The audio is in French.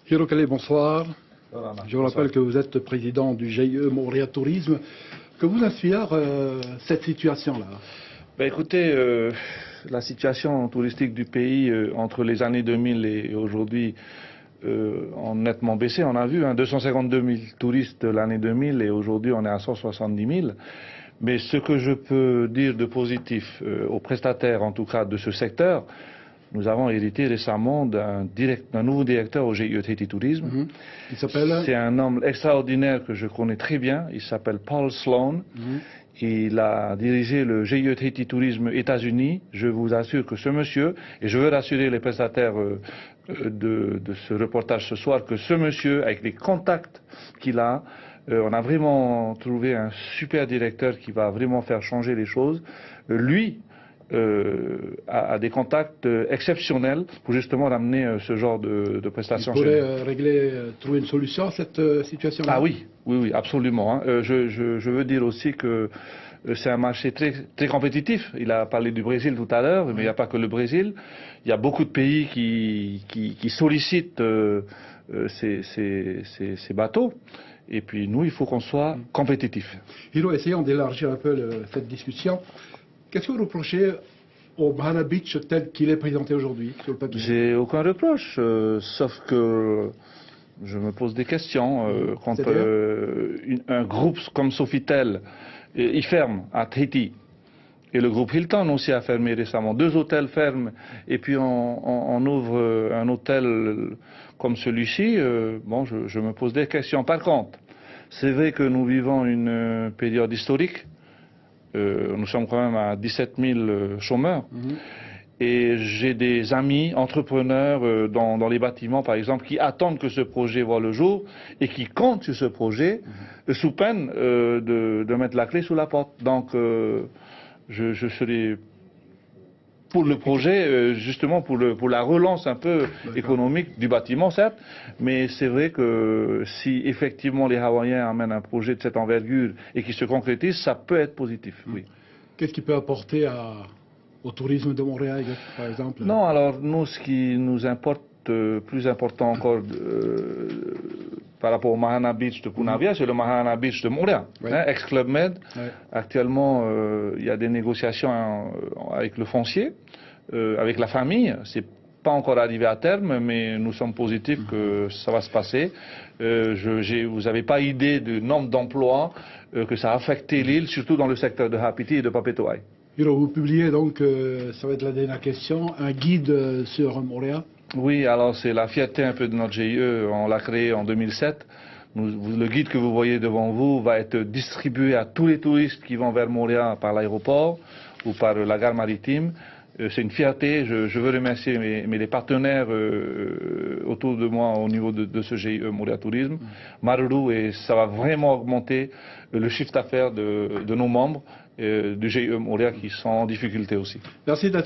Hiro Calais, bonsoir. Voilà, Je vous rappelle que vous êtes président du GIE Montréal Tourisme. Que vous inspire cette situation-là? Écoutez, la situation touristique du pays entre les années 2000 et aujourd'hui ont nettement baissé. On a vu 252 000 touristes l'année 2000 et aujourd'hui on est à 170 000. Mais ce que je peux dire de positif aux prestataires, en tout cas de ce secteur, nous avons hérité récemment d'un nouveau directeur au GIE Tahiti Tourisme. Il s'appelle? C'est un homme extraordinaire que je connais très bien. Il s'appelle Paul Sloan. Il a dirigé le GIE Tahiti Tourisme États-Unis. Je vous assure que ce monsieur, et je veux rassurer les prestataires de ce reportage ce soir, que ce monsieur, avec les contacts qu'il a, on a vraiment trouvé un super directeur qui va vraiment faire changer les choses. Lui a des contacts exceptionnels pour justement ramener ce genre de prestations. Il pourrait trouver une solution à cette situation-là? Ah oui, absolument. Je veux dire aussi que c'est un marché très, très compétitif. Il a parlé du Brésil tout à l'heure, mais il n'y a pas que le Brésil. Il y a beaucoup de pays qui sollicitent ces bateaux. Et puis nous, il faut qu'on soit compétitif. Hiro, essayons d'élargir un peu cette discussion. Qu'est-ce que vous reprochez au Mahana Beach tel qu'il est présenté aujourd'hui sur le papier? J'ai aucun reproche, sauf que je me pose des questions quand un groupe comme Sofitel, il ferme à Tahiti. Et le groupe Hilton aussi a fermé récemment. 2 hôtels ferment et puis on ouvre un hôtel comme celui-ci. Bon, je me pose des questions. Par contre, c'est vrai que nous vivons une période historique. Nous sommes quand même à 17 000 chômeurs. Et j'ai des amis entrepreneurs dans les bâtiments, par exemple, qui attendent que ce projet voie le jour et qui comptent sur ce projet sous peine de mettre la clé sous la porte. Donc, je serai pour le projet, justement pour la relance un peu économique du bâtiment, certes, mais c'est vrai que si effectivement les Hawaïens amènent un projet de cette envergure et qui se concrétise, ça peut être positif, oui. Qu'est-ce qui peut apporter au tourisme de Montréal, par exemple? Non, alors nous, ce qui nous importe, plus important encore par rapport au Mahana Beach de Punavia, c'est le Mahana Beach de Montréal, ex-Club Med. Actuellement, il y a des négociations avec le foncier, avec la famille. C'est pas encore arrivé à terme, mais nous sommes positifs que ça va se passer. Vous n'avez pas idée du nombre d'emplois que ça a affecté l'île, surtout dans le secteur de Hapiti et de Papetoai. Hiro, vous publiez donc, ça va être la dernière question, un guide sur Montréal? Oui, alors c'est la fierté un peu de notre GIE, on l'a créé en 2007. Le guide que vous voyez devant vous va être distribué à tous les touristes qui vont vers Montréal par l'aéroport ou par la gare maritime. C'est une fierté, je veux remercier les partenaires autour de moi au niveau de ce GIE Montréal Tourisme, Maruru, et ça va vraiment augmenter le chiffre d'affaires de nos membres du GIE Montréal qui sont en difficulté aussi. Merci d'être